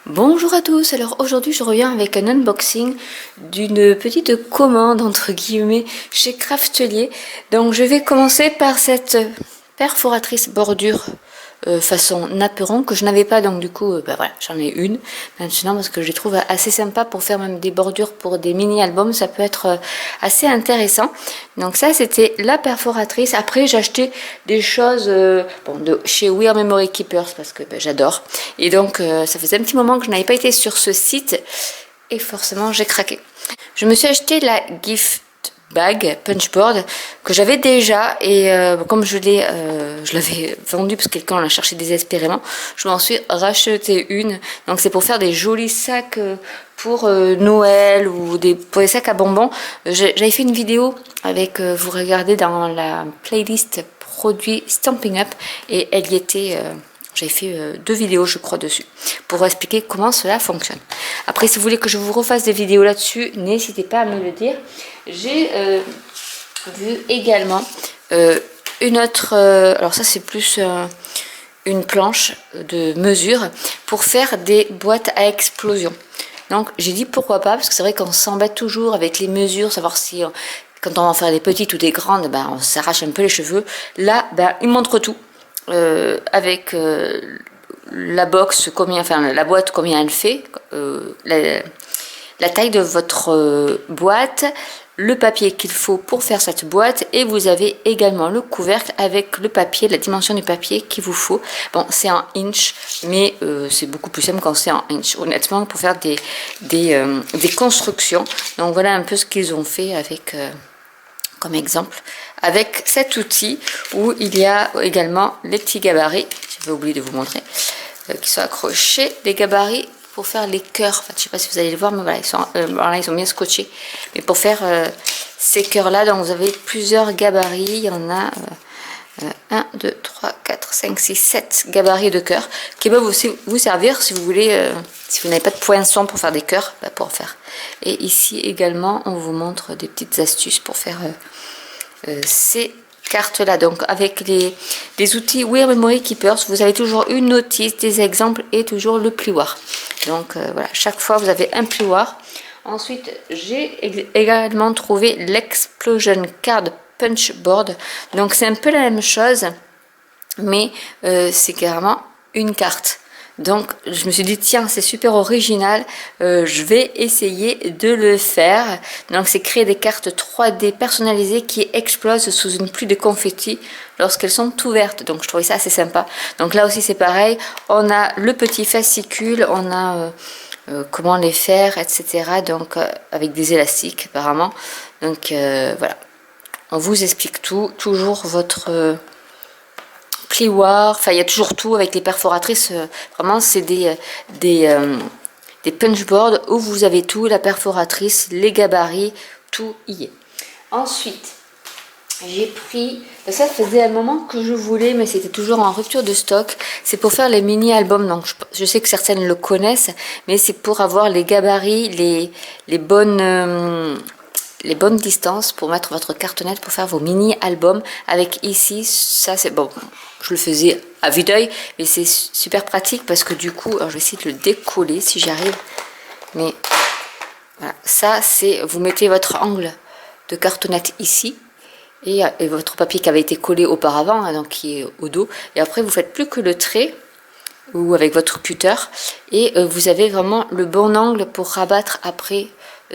Bonjour à tous, alors aujourd'hui je reviens avec un unboxing d'une petite commande entre guillemets chez Craftelier. Donc je vais commencer par cette perforatrice bordure façon napperon que je n'avais pas, donc du coup voilà, j'en ai une maintenant parce que je les trouve assez sympa pour faire même des bordures pour des mini albums, ça peut être assez intéressant. Donc ça c'était la perforatrice. Après j'ai acheté des choses de chez We Are Memory Keepers parce que j'adore, et donc ça faisait un petit moment que je n'avais pas été sur ce site et forcément j'ai craqué. Je me suis acheté la gift bag punchboard que j'avais déjà, et comme je l'avais vendu parce que quelqu'un l'a cherché désespérément, je m'en suis racheté une. Donc c'est pour faire des jolis sacs pour Noël ou pour des sacs à bonbons. J'avais fait une vidéo avec, vous regardez dans la playlist produits Stampin' Up, et elle y était. J'avais fait 2 vidéos je crois dessus pour expliquer comment cela fonctionne. Après, si vous voulez que je vous refasse des vidéos là-dessus, n'hésitez pas à me le dire. J'ai vu également une autre, alors ça c'est plus une planche de mesure pour faire des boîtes à explosion. Donc j'ai dit pourquoi pas, parce que c'est vrai qu'on s'embête toujours avec les mesures, savoir si quand on va en faire des petites ou des grandes, on s'arrache un peu les cheveux. Là, il montre tout. Avec la box, la boîte, combien elle fait, la taille de votre boîte, le papier qu'il faut pour faire cette boîte, et vous avez également le couvercle avec le papier, la dimension du papier qu'il vous faut. Bon, c'est en inch, mais c'est beaucoup plus simple quand c'est en inch, honnêtement, pour faire des constructions. Donc voilà un peu ce qu'ils ont fait avec comme exemple, avec cet outil où il y a également les petits gabarits, j'avais oublié de vous montrer, qui sont accrochés, des gabarits pour faire les cœurs. Enfin, je ne sais pas si vous allez le voir, mais voilà, ils sont bien scotchés. Mais pour faire ces cœurs-là, donc vous avez plusieurs gabarits, il y en a 1, 2, 3, 4, 5, 6, 7 gabarits de cœurs qui peuvent aussi vous servir si vous voulez, si vous n'avez pas de poinçon pour faire des cœurs, pour en faire. Et ici également, on vous montre des petites astuces pour faire ces cartes-là. Donc avec les outils We Are Memory Keepers, vous avez toujours une notice, des exemples et toujours le plioir. Donc voilà, chaque fois vous avez un plioir. Ensuite, j'ai également trouvé l'Explosion Card Punchboard. Donc c'est un peu la même chose, mais c'est carrément une carte. Donc je me suis dit tiens, c'est super original, je vais essayer de le faire. Donc c'est créer des cartes 3D personnalisées qui explosent sous une pluie de confettis lorsqu'elles sont ouvertes. Donc je trouvais ça assez sympa. Donc là aussi c'est pareil, on a le petit fascicule, on a comment les faire, etc. Donc avec des élastiques apparemment. Donc voilà, on vous explique tout, toujours votre plioir, enfin il y a toujours tout avec les perforatrices, vraiment c'est des punchboards où vous avez tout, la perforatrice, les gabarits, tout y est. Ensuite, j'ai pris, ça faisait un moment que je voulais, mais c'était toujours en rupture de stock, c'est pour faire les mini-albums, donc je sais que certaines le connaissent, mais c'est pour avoir les gabarits, les bonnes distances pour mettre votre cartonnette pour faire vos mini-albums. Avec ici, ça c'est bon, je le faisais à vue d'œil, mais c'est super pratique parce que du coup, alors je vais essayer de le décoller si j'arrive, mais voilà, ça c'est, vous mettez votre angle de cartonnette ici, et votre papier qui avait été collé auparavant, hein, donc qui est au dos, et après vous faites plus que le trait, ou avec votre cutter, et vous avez vraiment le bon angle pour rabattre après,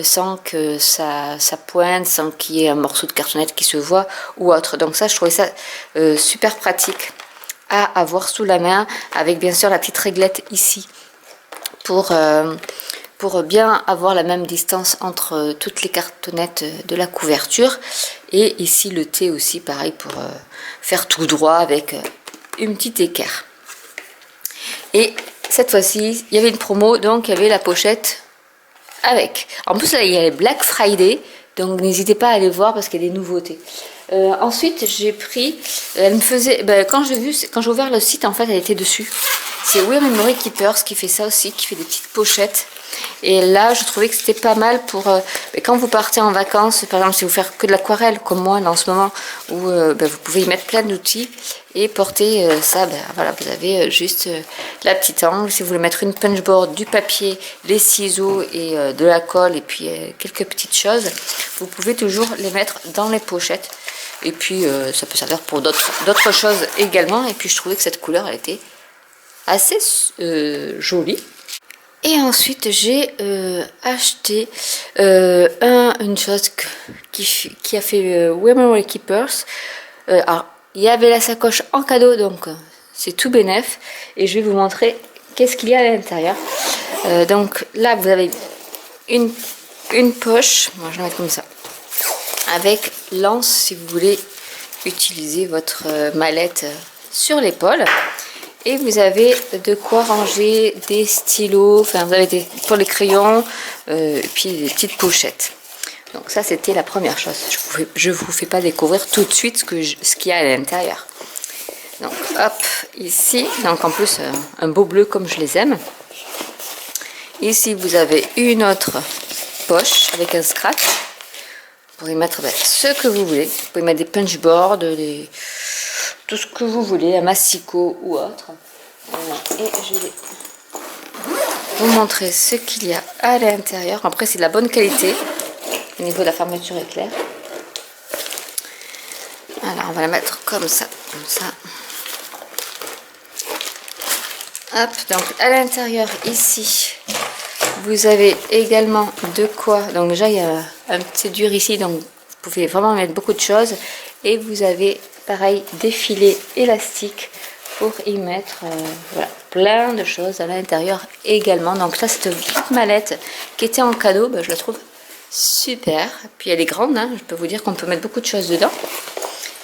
sans que ça pointe, sans qu'il y ait un morceau de cartonnette qui se voit ou autre. Donc ça, je trouvais ça super pratique à avoir sous la main, avec bien sûr la petite réglette ici pour bien avoir la même distance entre toutes les cartonnettes de la couverture, et ici le T aussi pareil pour faire tout droit avec une petite équerre. Et cette fois-ci il y avait une promo, donc il y avait la pochette avec. En plus là il y a les Black Friday, donc n'hésitez pas à aller voir parce qu'il y a des nouveautés. Ensuite j'ai pris, elle me faisait, quand j'ai ouvert le site, en fait elle était dessus. C'est We Are Memory Keepers qui fait ça aussi, qui fait des petites pochettes. Et là, je trouvais que c'était pas mal pour quand vous partez en vacances, par exemple si vous faites que de l'aquarelle, comme moi là, en ce moment, où vous pouvez y mettre plein d'outils et porter ça, voilà, vous avez juste la petite angle. Si vous voulez mettre une punchboard, du papier, les ciseaux et de la colle et puis quelques petites choses, vous pouvez toujours les mettre dans les pochettes. Et puis ça peut servir pour d'autres choses également. Et puis je trouvais que cette couleur, elle était assez jolie. Et ensuite j'ai acheté une chose qui a fait Memory Keepers. Alors il y avait la sacoche en cadeau, donc c'est tout bénef. Et je vais vous montrer qu'est-ce qu'il y a à l'intérieur. Donc là vous avez une poche, moi je vais mettre comme ça, avec l'anse si vous voulez utiliser votre mallette sur l'épaule. Et vous avez de quoi ranger des stylos, enfin vous avez pour les crayons, et puis des petites pochettes. Donc ça c'était la première chose. Je vous fais pas découvrir tout de suite ce qu'il y a à l'intérieur. Donc hop, ici, donc en plus un beau bleu comme je les aime. Ici vous avez une autre poche avec un scratch. Vous pouvez mettre ce que vous voulez. Vous pouvez mettre des punchboards, tout ce que vous voulez, un massicot ou autre. Voilà. Et je vais vous montrer ce qu'il y a à l'intérieur. Après, c'est de la bonne qualité. Au niveau de la fermeture est claire. Alors, on va la mettre comme ça. Hop, donc à l'intérieur, ici, vous avez également de quoi. Donc déjà, il y a un petit dur ici, donc vous pouvez vraiment mettre beaucoup de choses. Et vous avez pareil des filets élastiques pour y mettre voilà, plein de choses à l'intérieur également. Donc là, cette petite mallette qui était en cadeau, je la trouve super. Puis elle est grande, hein, je peux vous dire qu'on peut mettre beaucoup de choses dedans.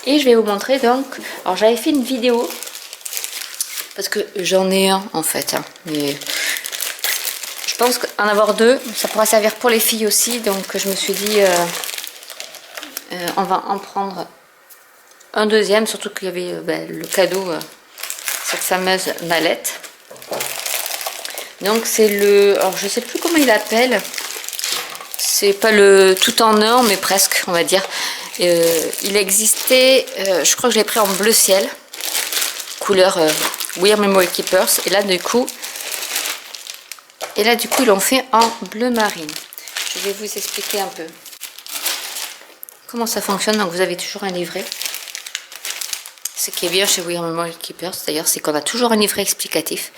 Et je vais vous montrer donc, alors j'avais fait une vidéo parce que j'en ai un en fait, hein, mais je pense qu'en avoir deux, ça pourra servir pour les filles aussi. Donc je me suis dit, on va en prendre un deuxième, surtout qu'il y avait le cadeau, cette fameuse mallette. Donc c'est le, alors je sais plus comment il appelle, c'est pas le tout en un mais presque on va dire. Il existait, je crois que je l'ai pris en bleu ciel, couleur Wear Memory Keepers, et là du coup ils l'ont fait en bleu marine. Je vais vous expliquer un peu comment ça fonctionne. Donc vous avez toujours un livret. Ce qui est bien chez Wear Memory Keepers d'ailleurs, c'est qu'on a toujours un livret explicatif.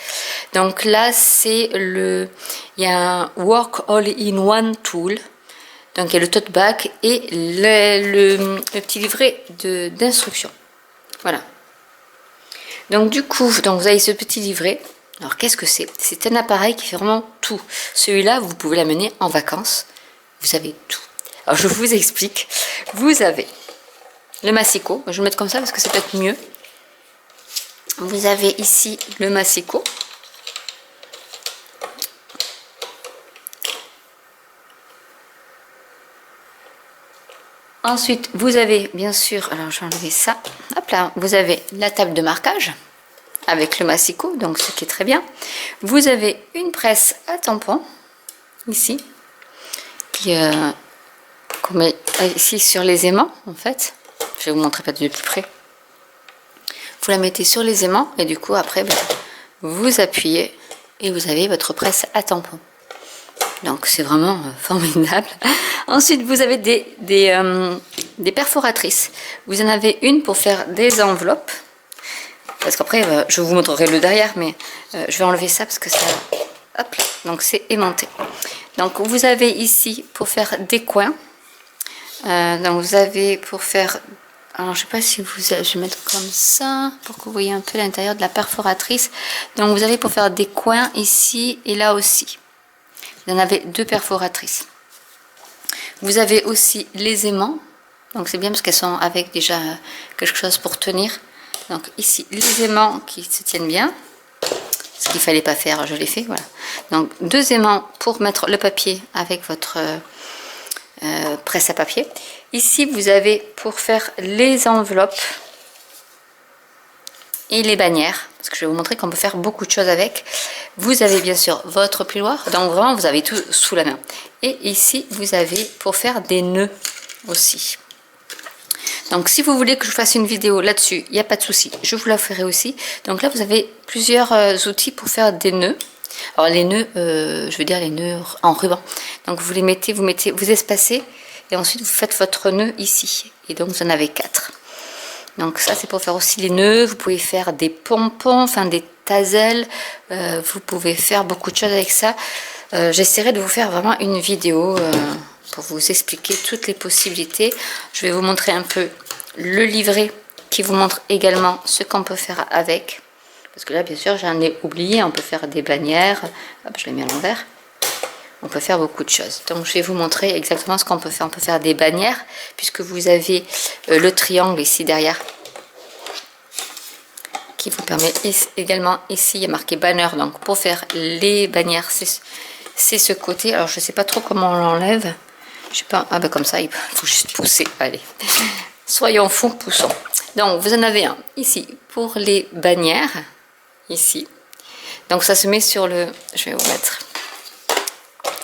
Donc là c'est il y a un Work All in One Tool. Donc il y a le tote bag et le petit livret d'instructions. Voilà. Donc du coup, vous avez ce petit livret. Alors qu'est-ce que c'est? C'est un appareil qui fait vraiment tout. Celui-là, vous pouvez l'amener en vacances. Vous avez tout. Alors je vous explique. Vous avez le massicot. Je vais le mettre comme ça parce que c'est peut-être mieux. Vous avez ici le massicot. Ensuite, vous avez bien sûr, alors je vais enlever ça, hop là, vous avez la table de marquage avec le massicot, donc ce qui est très bien. Vous avez une presse à tampons, ici, qu'on met ici sur les aimants, en fait. Je vais vous montrer peut-être de plus près. Vous la mettez sur les aimants et du coup, après, vous appuyez et vous avez votre presse à tampons. Donc c'est vraiment formidable. Ensuite vous avez des perforatrices. Vous en avez une pour faire des enveloppes. Parce qu'après je vous montrerai le derrière, mais je vais enlever ça parce que ça... Hop, donc c'est aimanté. Donc vous avez ici pour faire des coins. Donc vous avez pour faire... Alors je sais pas si je vais mettre comme ça pour que vous voyez un peu l'intérieur de la perforatrice. Donc vous avez pour faire des coins ici et là aussi. Vous en avez deux perforatrices. Vous avez aussi les aimants. Donc c'est bien parce qu'elles sont avec déjà quelque chose pour tenir. Donc ici les aimants qui se tiennent bien. Ce qu'il fallait pas faire, je l'ai fait. Voilà. Donc deux aimants pour mettre le papier avec votre presse à papier. Ici vous avez pour faire les enveloppes. et les bannières, parce que je vais vous montrer qu'on peut faire beaucoup de choses avec. Vous avez bien sûr votre plioir, donc vraiment vous avez tout sous la main. Et ici vous avez pour faire des nœuds aussi. Donc si vous voulez que je fasse une vidéo là-dessus, il n'y a pas de souci, je vous la ferai aussi. Donc là vous avez plusieurs outils pour faire des nœuds. Alors les nœuds, je veux dire les nœuds en ruban. Donc vous les mettez, vous espacez et ensuite vous faites votre nœud ici. Et donc vous en avez 4. Donc ça c'est pour faire aussi les nœuds. Vous pouvez faire des pompons, enfin des tassels. Vous pouvez faire beaucoup de choses avec ça. J'essaierai de vous faire vraiment une vidéo pour vous expliquer toutes les possibilités. Je vais vous montrer un peu le livret qui vous montre également ce qu'on peut faire avec. Parce que là, bien sûr, j'en ai oublié. On peut faire des bannières. Hop, je l'ai mis à l'envers. On peut faire beaucoup de choses. Donc, je vais vous montrer exactement ce qu'on peut faire. On peut faire des bannières, puisque vous avez le triangle ici derrière, qui vous permet également, ici, il y a marqué banner. Donc, pour faire les bannières, c'est ce côté. Alors, je ne sais pas trop comment on l'enlève. Je sais pas. Ah ben comme ça, il faut juste pousser. Allez. Soyons fous, poussons. Donc, vous en avez un ici pour les bannières. Ici. Donc, ça se met sur le... Je vais vous mettre...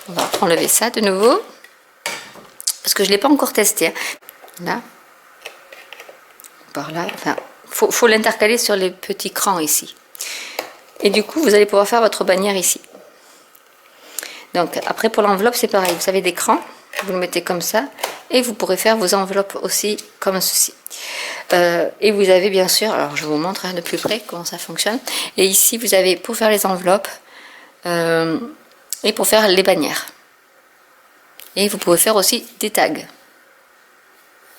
On va enlever ça de nouveau. Parce que je ne l'ai pas encore testé. Hein. Là. Par là. Enfin, faut l'intercaler sur les petits crans ici. Et du coup, vous allez pouvoir faire votre bannière ici. Donc, après, pour l'enveloppe, c'est pareil. Vous avez des crans. Vous le mettez comme ça. Et vous pourrez faire vos enveloppes aussi comme ceci. Et vous avez bien sûr, alors je vous montre de plus près comment ça fonctionne. Et ici, vous avez pour faire les enveloppes et pour faire les bannières. Et vous pouvez faire aussi des tags.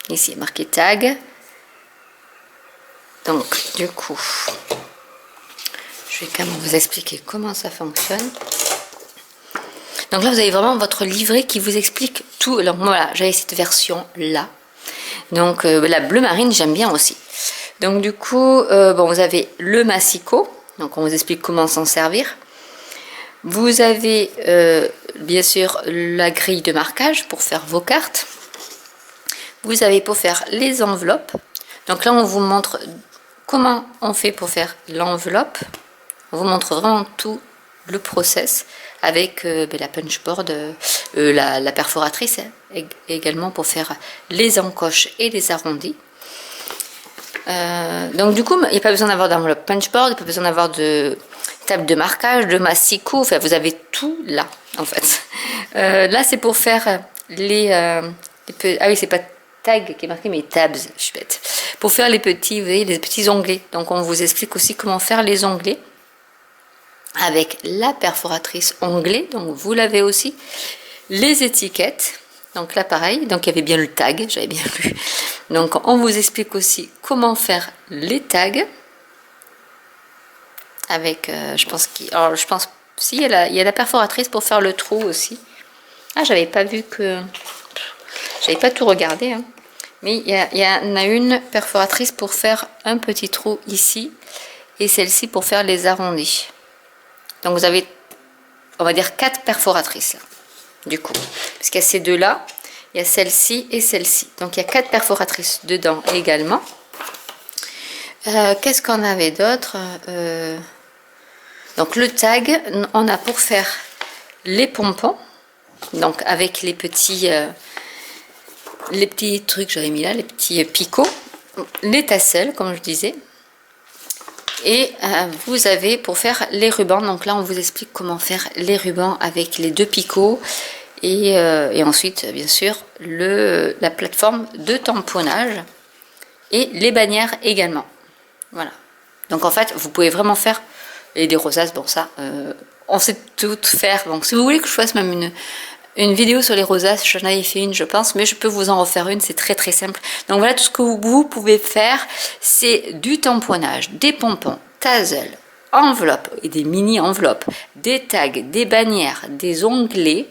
Ici, il est marqué tag. Donc, du coup, je vais quand même vous expliquer comment ça fonctionne. Donc là, vous avez vraiment votre livret qui vous explique tout. Alors voilà, j'avais cette version-là. Donc la bleu marine, j'aime bien aussi. Donc du coup, bon, vous avez le massicot. Donc on vous explique comment s'en servir. Vous avez bien sûr la grille de marquage pour faire vos cartes. Vous avez pour faire les enveloppes. Donc là, on vous montre comment on fait pour faire l'enveloppe. On vous montre vraiment tout le process avec la punchboard, la perforatrice également pour faire les encoches et les arrondis. Donc du coup, il n'y a pas besoin d'avoir d'enveloppe punchboard, il n'y a pas besoin d'avoir de table de marquage, de massicot, enfin vous avez tout là en fait. Là c'est pour faire ah oui, c'est pas tag qui est marqué mais tabs, je suis bête. Pour faire les petits, vous voyez, les petits onglets. Donc on vous explique aussi comment faire les onglets avec la perforatrice onglet, donc vous l'avez aussi. Les étiquettes, donc là pareil, donc il y avait bien le tag, j'avais bien lu. Donc on vous explique aussi comment faire les tags avec, je pense si il y a la perforatrice pour faire le trou aussi. Ah, j'avais pas vu que, j'avais pas tout regardé, hein. Mais il y en a une perforatrice pour faire un petit trou ici et celle-ci pour faire les arrondis. Donc vous avez, on va dire 4 perforatrices là, du coup, parce qu'il y a ces deux là, il y a celle-ci et celle-ci. Donc il y a 4 perforatrices dedans également. Qu'est-ce qu'on avait d'autre? Donc le tag, on a pour faire les pompons, donc avec les petits trucs que j'avais mis là, les petits picots, les tassels comme je disais. Et vous avez pour faire les rubans, donc là on vous explique comment faire les rubans avec les 2 picots et ensuite bien sûr la plateforme de tamponnage et les bannières également. Voilà. Donc en fait vous pouvez vraiment faire, et des rosaces, bon ça on sait tout faire. Donc si vous voulez que je fasse même une vidéo sur les rosaces, j'en avais fait une je pense, mais je peux vous en refaire une, c'est très très simple. Donc voilà tout ce que vous pouvez faire, c'est du tamponnage, des pompons, tassels, enveloppes et des mini enveloppes, des tags, des bannières, des onglets,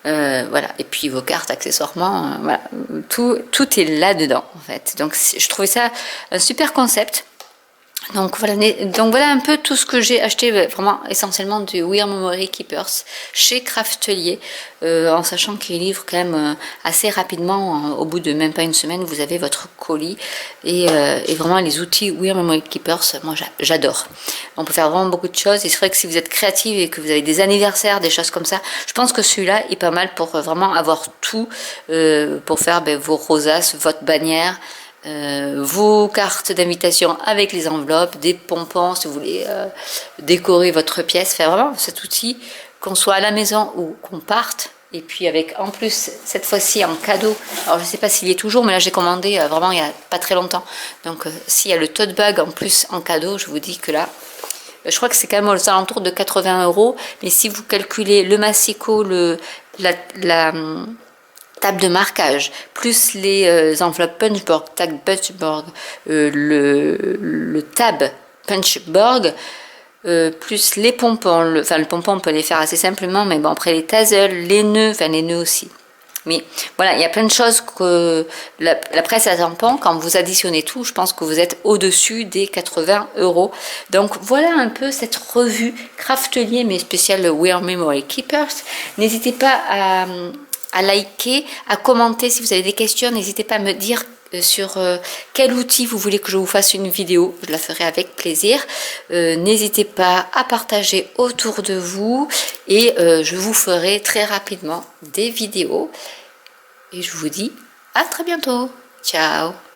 voilà, et puis vos cartes accessoirement, voilà, tout est là dedans en fait. Donc je trouvais ça un super concept. Donc voilà un peu tout ce que j'ai acheté, vraiment essentiellement du We Are Memory Keepers chez Craftelier, en sachant qu'ils livrent quand même assez rapidement, au bout de même pas une semaine, vous avez votre colis, et vraiment les outils We Are Memory Keepers, moi j'adore. On peut faire vraiment beaucoup de choses, et c'est vrai que si vous êtes créative et que vous avez des anniversaires, des choses comme ça, je pense que celui-là est pas mal pour vraiment avoir tout, pour faire vos rosaces, votre bannière, vos cartes d'invitation avec les enveloppes, des pompons si vous voulez décorer votre pièce. Faire vraiment cet outil, qu'on soit à la maison ou qu'on parte. Et puis avec en plus cette fois-ci en cadeau, alors je sais pas s'il y est toujours, mais là j'ai commandé vraiment il y a pas très longtemps, donc s'il y a le tote bag en plus en cadeau, je vous dis que là je crois que c'est quand même aux alentours de 80 €, mais si vous calculez le massicot, la table de marquage, plus les enveloppes punchboard, tag punchboard, le tab punchboard, plus les pompons, le pompon on peut les faire assez simplement, mais bon après les tassels, les nœuds aussi. Mais voilà, il y a plein de choses que la presse à tampons, quand vous additionnez tout, je pense que vous êtes au-dessus des 80 €. Donc voilà un peu cette revue Craftelier, mais spéciale We Are Memory Keepers. N'hésitez pas à liker, à commenter si vous avez des questions. N'hésitez pas à me dire sur quel outil vous voulez que je vous fasse une vidéo, je la ferai avec plaisir. N'hésitez pas à partager autour de vous, et je vous ferai très rapidement des vidéos, et je vous dis à très bientôt. Ciao.